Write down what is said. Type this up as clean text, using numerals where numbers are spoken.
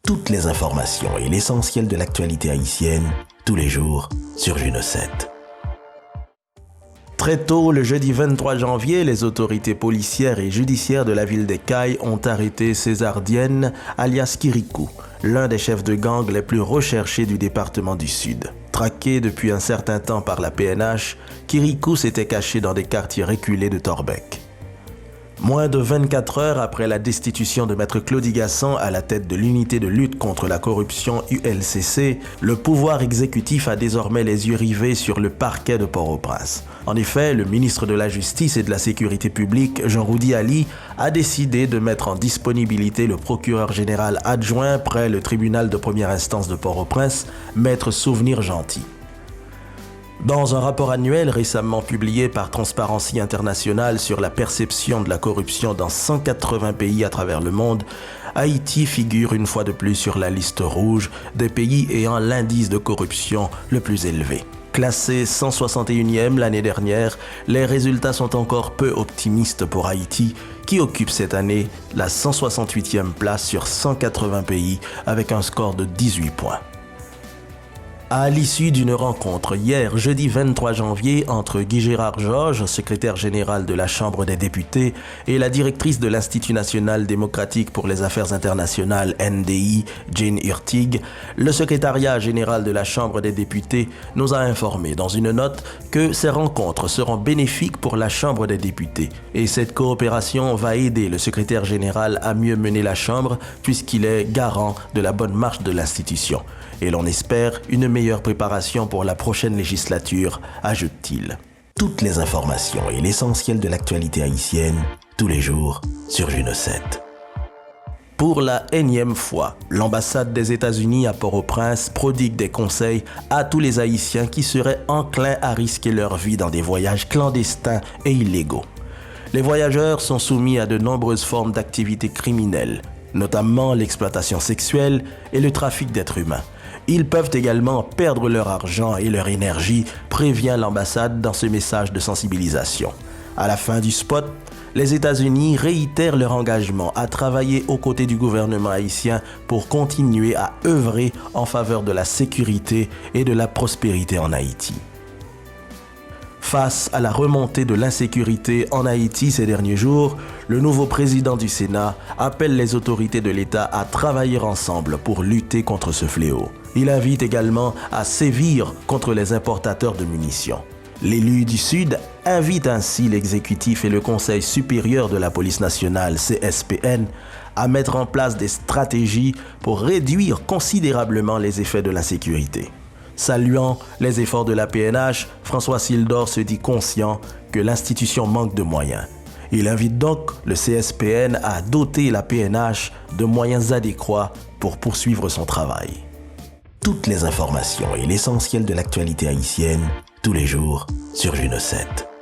Toutes les informations et l'essentiel de l'actualité haïtienne, tous les jours sur Juno 7. Très tôt, le jeudi 23 janvier, les autorités policières et judiciaires de la ville des Cayes ont arrêté César Diène, alias Kirikou, l'un des chefs de gang les plus recherchés du département du Sud. Traqué depuis un certain temps par la PNH, Kirikou s'était caché dans des quartiers reculés de Torbec. Moins de 24 heures après la destitution de Maître Claudie Gasson à la tête de l'unité de lutte contre la corruption ULCC, le pouvoir exécutif a désormais les yeux rivés sur le parquet de Port-au-Prince. En effet, le ministre de la Justice et de la Sécurité publique, Jean-Roudy Ali, a décidé de mettre en disponibilité le procureur général adjoint près le tribunal de première instance de Port-au-Prince, Maître Souvenir Gentil. Dans un rapport annuel récemment publié par Transparency International sur la perception de la corruption dans 180 pays à travers le monde, Haïti figure une fois de plus sur la liste rouge des pays ayant l'indice de corruption le plus élevé. Classé 161e l'année dernière, les résultats sont encore peu optimistes pour Haïti, qui occupe cette année la 168e place sur 180 pays avec un score de 18 points. À l'issue d'une rencontre hier, jeudi 23 janvier, entre Guy-Gérard Georges, secrétaire général de la Chambre des députés, et la directrice de l'Institut national démocratique pour les affaires internationales, NDI, Jane Hurtig, le secrétariat général de la Chambre des députés nous a informé dans une note que ces rencontres seront bénéfiques pour la Chambre des députés. Et cette coopération va aider le secrétaire général à mieux mener la Chambre puisqu'il est garant de la bonne marche de l'institution. Et l'on espère une meilleure préparation pour la prochaine législature, ajoute-t-il. Toutes les informations et l'essentiel de l'actualité haïtienne, tous les jours sur Juno 7. Pour la énième fois, l'ambassade des États-Unis à Port-au-Prince prodigue des conseils à tous les Haïtiens qui seraient enclins à risquer leur vie dans des voyages clandestins et illégaux. Les voyageurs sont soumis à de nombreuses formes d'activités criminelles, notamment l'exploitation sexuelle et le trafic d'êtres humains. Ils peuvent également perdre leur argent et leur énergie, prévient l'ambassade dans ce message de sensibilisation. À la fin du spot, les États-Unis réitèrent leur engagement à travailler aux côtés du gouvernement haïtien pour continuer à œuvrer en faveur de la sécurité et de la prospérité en Haïti. Face à la remontée de l'insécurité en Haïti ces derniers jours, le nouveau président du Sénat appelle les autorités de l'État à travailler ensemble pour lutter contre ce fléau. Il invite également à sévir contre les importateurs de munitions. L'élu du Sud invite ainsi l'exécutif et le Conseil supérieur de la police nationale, CSPN, à mettre en place des stratégies pour réduire considérablement les effets de l'insécurité. Saluant les efforts de la PNH, François Sildor se dit conscient que l'institution manque de moyens. Il invite donc le CSPN à doter la PNH de moyens adéquats pour poursuivre son travail. Toutes les informations et l'essentiel de l'actualité haïtienne, tous les jours sur Juno 7.